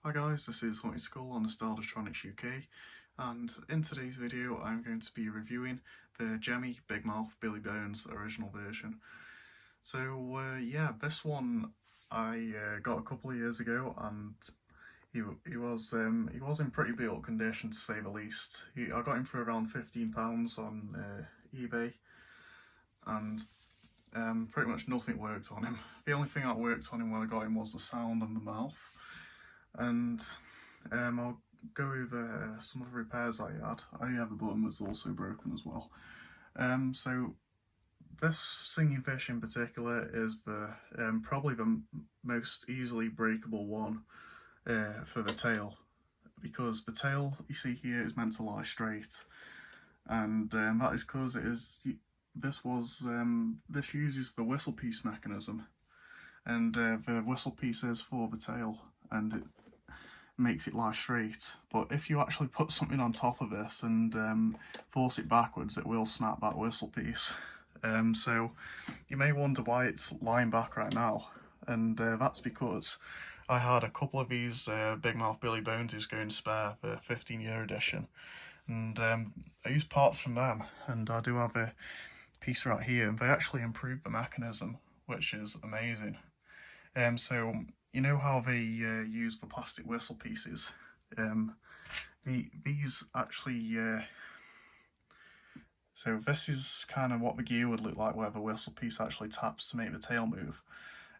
Hi guys, this is Hunting Skull on Nostalgiatronics UK, and in today's video I'm going to be reviewing the Gemmy Big Mouth Billy Bones original version. So yeah, this one I got a couple of years ago, and he was in pretty beat up condition, to say the least. I got him for around £15 on eBay, and pretty much nothing worked on him. The only thing that worked on him when I got him was the sound and the mouth. And I'll go over some of the repairs I had. The button was also broken as well. So this singing fish in particular is the probably the most easily breakable one for the tail, because the tail you see here is meant to lie straight, and that is because this uses the whistle piece mechanism, and the whistle piece is for the tail, and it makes it lie straight. But if you actually put something on top of this and force it backwards, it will snap that whistle piece. So you may wonder why it's lying back right now, and that's because I had a couple of these Big Mouth Billy Bones going spare for 15-year edition, and I used parts from them, and I do have a piece right here, and they actually improved the mechanism, which is amazing. So you know how they use the plastic whistle pieces? These actually, so this is kind of what the gear would look like, where the whistle piece actually taps to make the tail move.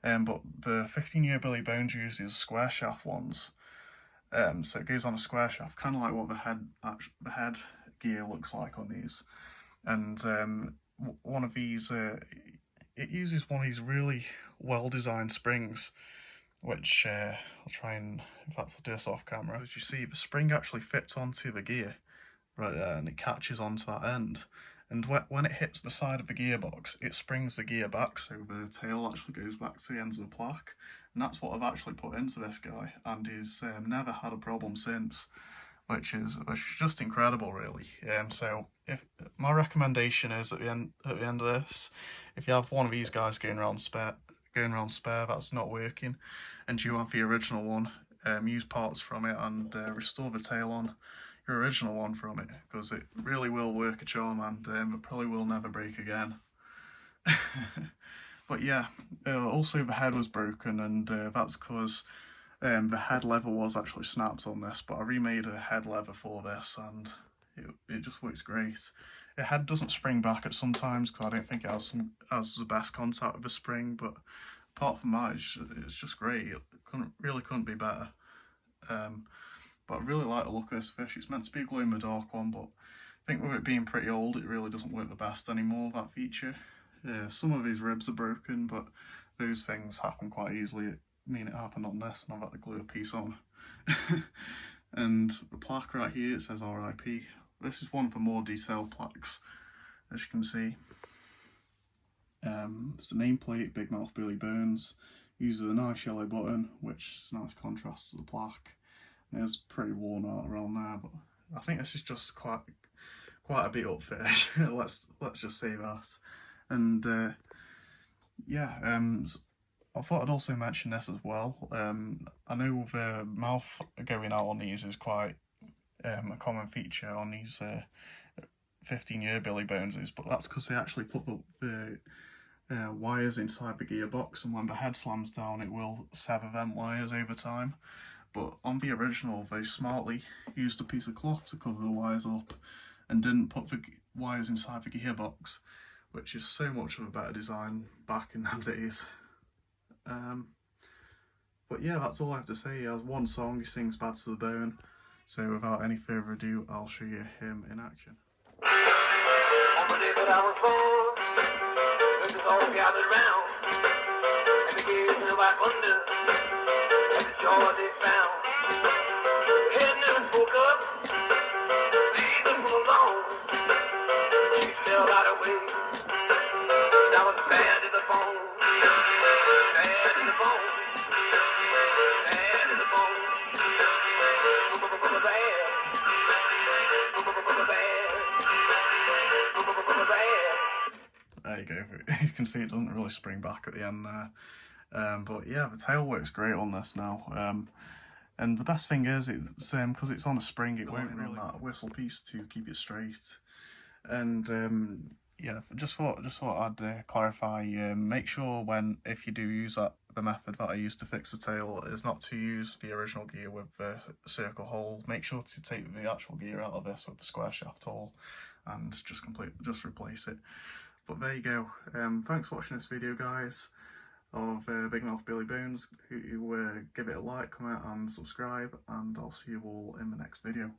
But the 15-year Billy Bones uses square shaft ones. So it goes on a square shaft, kind of like what the head gear looks like on these. And one of these, it uses one of these really well-designed springs, which I'll try and, in fact I'll do this off camera. As you see, the spring actually fits onto the gear right there, and it catches onto that end. And when it hits the side of the gearbox, it springs the gear back, so the tail actually goes back to the ends of the plaque. And that's what I've actually put into this guy, and he's never had a problem since, which is just incredible, really. So if my recommendation is at the end of this, if you have one of these guys going around spare that's not working, and you have the original one, use parts from it and restore the tail on your original one from it, because it really will work a charm, and it probably will never break again. But yeah, also the head was broken, and that's because the head lever was actually snapped on this, but I remade a head lever for this, and it just works great. The head doesn't spring back at sometimes because I don't think it has the best contact with the spring, but apart from that, it's just great. It couldn't be better. But I really like the look of this fish. It's meant to be a glow in the dark one, but I think with it being pretty old, it really doesn't work the best anymore, that feature. Some of his ribs are broken, but those things happen quite easily. I mean, it happened on this, and I've had to glue a piece on. And the plaque right here, it says RIP. This is one of the more detailed plaques, as you can see. It's the nameplate, Big Mouth Billy Bones. Uses a nice yellow button, which is a nice contrast to the plaque. It's pretty worn out around there, but I think this is just quite a beat up fish. let's just say that. And yeah, I thought I'd also mention this as well. I know the mouth going out on these is quite a common feature on these 15-year Billy Boneses, but that's because they actually put the wires inside the gearbox, and when the head slams down, it will sever them wires over time. But on the original, they smartly used a piece of cloth to cover the wires up and didn't put the wires inside the gearbox, which is so much of a better design back in them days. But yeah, that's all I have to say. He has one song, he sings Bad to the Bone. So without any further ado, I'll show you him in action. On the day that I was born, this is all gathered round, and the kids knew I wonder, and the joy they found. Head never spoke up, leave the fool alone. She fell right away, and I was bad to the bone, bad to the bone, bad to the bone, There you go. You can see it doesn't really spring back at the end there. But yeah, the tail works great on this now. And the best thing is, it's because it's on a spring, it won't ruin that whistle piece to keep it straight. And yeah, just thought I'd clarify. Make sure if you do use the method that I used to fix the tail is not to use the original gear with the circle hole. Make sure to take the actual gear out of this with the square shaft hole, and just replace it. But there you go. Thanks for watching this video, guys, of Big Mouth Billy Bones. Give it a like, comment and subscribe, and I'll see you all in the next video.